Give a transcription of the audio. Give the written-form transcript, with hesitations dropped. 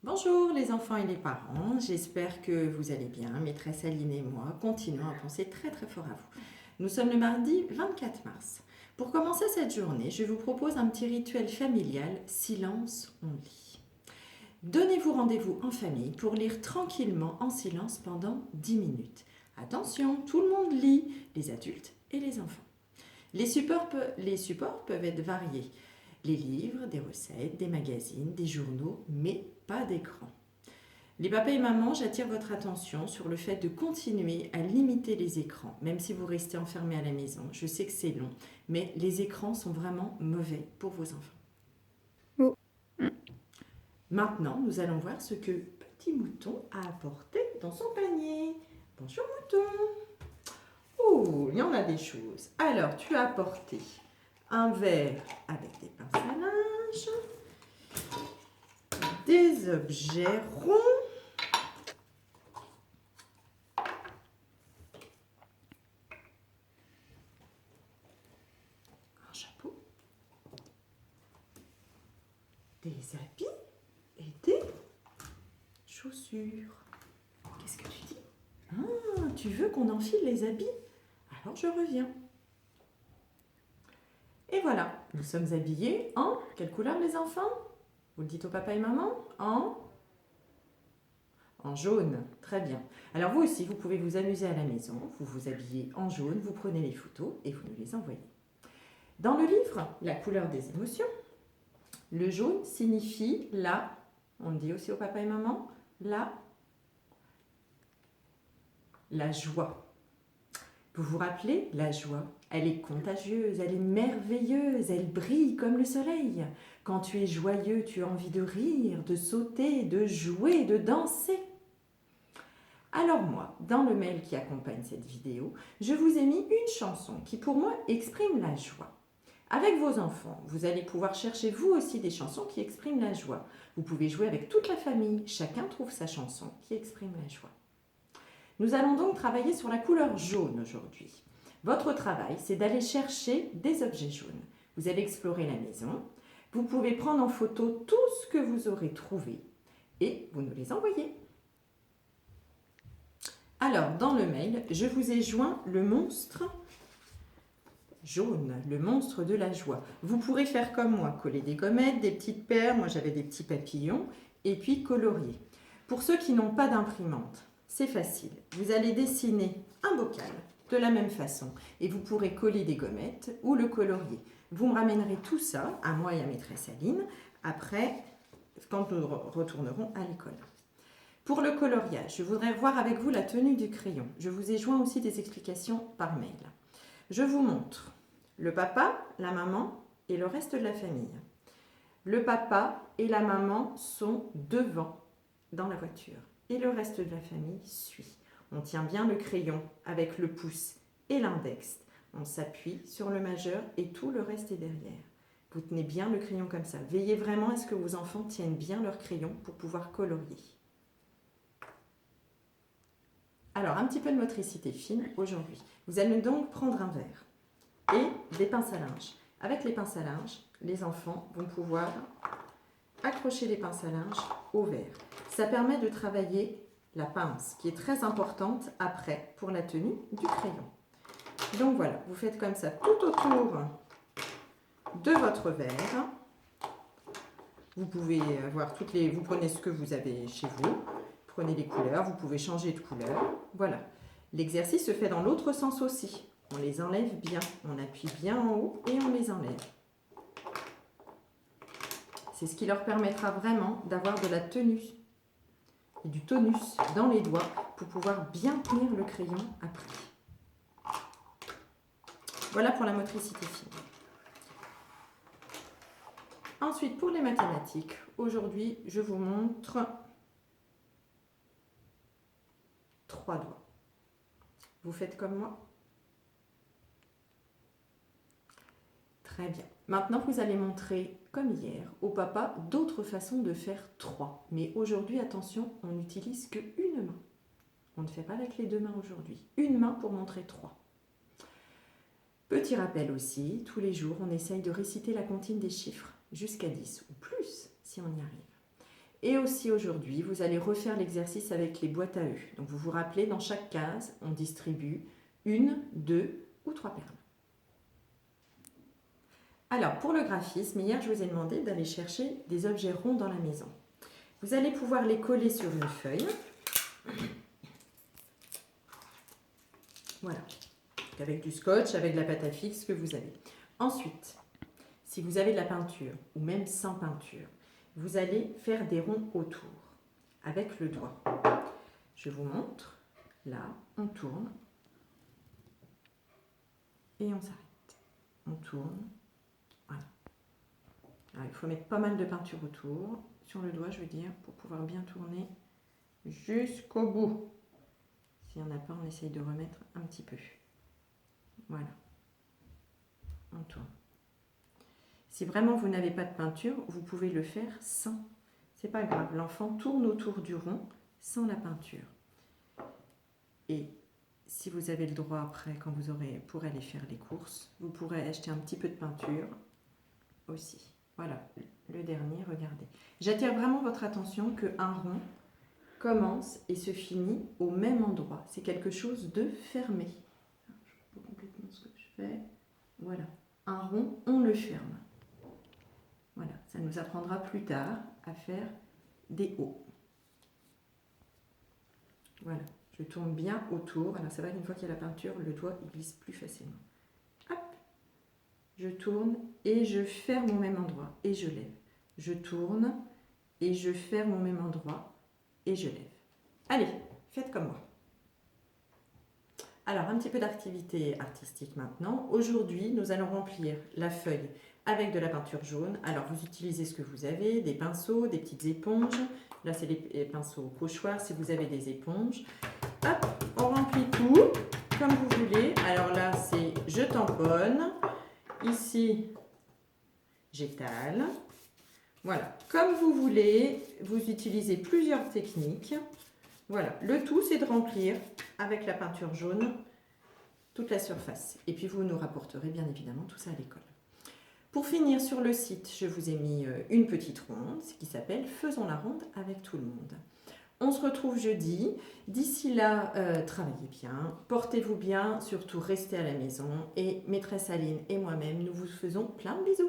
Bonjour les enfants et les parents, j'espère que vous allez bien. Maîtresse Aline et moi continuons à penser très très fort à vous. Nous sommes le mardi 24 mars. Pour commencer cette journée, je vous propose un petit rituel familial, silence, on lit. Donnez-vous rendez-vous en famille pour lire tranquillement en silence pendant 10 minutes. Attention, tout le monde lit, les adultes et les enfants. Les supports peuvent être variés. Les livres, des recettes, des magazines, des journaux, mais pas d'écran. Les papas et mamans, j'attire votre attention sur le fait de continuer à limiter les écrans, même si vous restez enfermés à la maison. Je sais que c'est long, mais les écrans sont vraiment mauvais pour vos enfants. Oh. Maintenant, nous allons voir ce que Petit Mouton a apporté dans son panier. Bonjour Mouton. Oh, il y en a des choses. Alors, tu as apporté un verre avec des pinces à linge, des objets ronds, un chapeau, des habits et des chaussures. Qu'est-ce que tu dis? Ah, tu veux qu'on enfile les habits? Alors je reviens. Et voilà, nous sommes habillés en quelle couleur les enfants? Vous le dites au papa et maman? En jaune, très bien. Alors vous aussi, vous pouvez vous amuser à la maison, vous vous habillez en jaune, vous prenez les photos et vous nous les envoyez. Dans le livre, la couleur des émotions, le jaune signifie on le dit aussi au papa et maman, la joie. Vous vous rappelez, la joie, elle est contagieuse, elle est merveilleuse, elle brille comme le soleil. Quand tu es joyeux, tu as envie de rire, de sauter, de jouer, de danser. Alors moi, dans le mail qui accompagne cette vidéo, je vous ai mis une chanson qui pour moi exprime la joie. Avec vos enfants, vous allez pouvoir chercher vous aussi des chansons qui expriment la joie. Vous pouvez jouer avec toute la famille, chacun trouve sa chanson qui exprime la joie. Nous allons donc travailler sur la couleur jaune aujourd'hui. Votre travail, c'est d'aller chercher des objets jaunes. Vous allez explorer la maison, vous pouvez prendre en photo tout ce que vous aurez trouvé et vous nous les envoyez. Alors, dans le mail, je vous ai joint le monstre jaune, le monstre de la joie. Vous pourrez faire comme moi, coller des gommettes, des petites perles, moi j'avais des petits papillons, et puis colorier. Pour ceux qui n'ont pas d'imprimante, c'est facile. Vous allez dessiner un bocal de la même façon, et vous pourrez coller des gommettes ou le colorier. Vous me ramènerez tout ça, à moi et à maîtresse Aline, après, quand nous retournerons à l'école. Pour le coloriage, je voudrais voir avec vous la tenue du crayon. Je vous ai joint aussi des explications par mail. Je vous montre le papa, la maman et le reste de la famille. Le papa et la maman sont devant dans la voiture et le reste de la famille suit. On tient bien le crayon avec le pouce et l'index. On s'appuie sur le majeur et tout le reste est derrière. Vous tenez bien le crayon comme ça. Veillez vraiment à ce que vos enfants tiennent bien leur crayon pour pouvoir colorier. Alors, un petit peu de motricité fine aujourd'hui. Vous allez donc prendre un verre et des pinces à linge. Avec les pinces à linge, les enfants vont pouvoir accrocher les pinces à linge au verre. Ça permet de travailler la pince, qui est très importante après pour la tenue du crayon. Donc voilà, vous faites comme ça tout autour de votre verre. Vous pouvez avoir vous prenez ce que vous avez chez vous, prenez les couleurs, vous pouvez changer de couleur. Voilà. L'exercice se fait dans l'autre sens aussi. On les enlève bien, on appuie bien en haut et on les enlève. C'est ce qui leur permettra vraiment d'avoir de la tenue et du tonus dans les doigts pour pouvoir bien tenir le crayon après. Voilà pour la motricité fine. Ensuite, pour les mathématiques, aujourd'hui, je vous montre 3 doigts. Vous faites comme moi? Très bien. Maintenant, vous allez montrer, comme hier, au papa, d'autres façons de faire 3. Mais aujourd'hui, attention, on n'utilise qu'une main. On ne fait pas avec les deux mains aujourd'hui. Une main pour montrer 3. Petit rappel aussi, tous les jours, on essaye de réciter la comptine des chiffres, jusqu'à 10 ou plus, si on y arrive. Et aussi aujourd'hui, vous allez refaire l'exercice avec les boîtes à œufs. Donc vous vous rappelez, dans chaque case, on distribue 1, 2 ou 3 perles. Alors pour le graphisme, hier je vous ai demandé d'aller chercher des objets ronds dans la maison. Vous allez pouvoir les coller sur une feuille. Voilà, avec du scotch, avec de la pâte à fixe que vous avez. Ensuite, si vous avez de la peinture ou même sans peinture, vous allez faire des ronds autour avec le doigt. Je vous montre. Là, on tourne et on s'arrête. On tourne. Voilà. Alors, il faut mettre pas mal de peinture autour, sur le doigt, je veux dire, pour pouvoir bien tourner jusqu'au bout. S'il n'y en a pas, on essaye de remettre un petit peu. Voilà. On tourne. Si vraiment vous n'avez pas de peinture, vous pouvez le faire sans. C'est pas grave, l'enfant tourne autour du rond sans la peinture. Et si vous avez le droit après, quand vous aurez pour aller faire les courses, vous pourrez acheter un petit peu de peinture aussi. Voilà, le dernier, regardez. J'attire vraiment votre attention qu'un rond commence et se finit au même endroit. C'est quelque chose de fermé. Je ne sais pas complètement ce que je fais. Voilà, un rond, on le ferme. Voilà, ça nous apprendra plus tard à faire des hauts. Voilà, je tourne bien autour. Alors c'est vrai qu'une fois qu'il y a la peinture, le doigt il glisse plus facilement. Hop, je tourne et je ferme au même endroit et je lève. Je tourne et je ferme au même endroit et je lève. Allez, faites comme moi. Alors, un petit peu d'activité artistique maintenant. Aujourd'hui, nous allons remplir la feuille avec de la peinture jaune. Alors, vous utilisez ce que vous avez, des pinceaux, des petites éponges. Là, c'est les pinceaux au pochoir si vous avez des éponges. Hop, on remplit tout comme vous voulez. Alors là, c'est je tamponne. Ici, j'étale. Voilà, comme vous voulez, vous utilisez plusieurs techniques. Voilà, le tout c'est de remplir avec la peinture jaune toute la surface. Et puis vous nous rapporterez bien évidemment tout ça à l'école. Pour finir, sur le site, je vous ai mis une petite ronde, ce qui s'appelle « Faisons la ronde avec tout le monde ». On se retrouve jeudi. D'ici là, travaillez bien, portez-vous bien, surtout restez à la maison. Et maîtresse Aline et moi-même, nous vous faisons plein de bisous.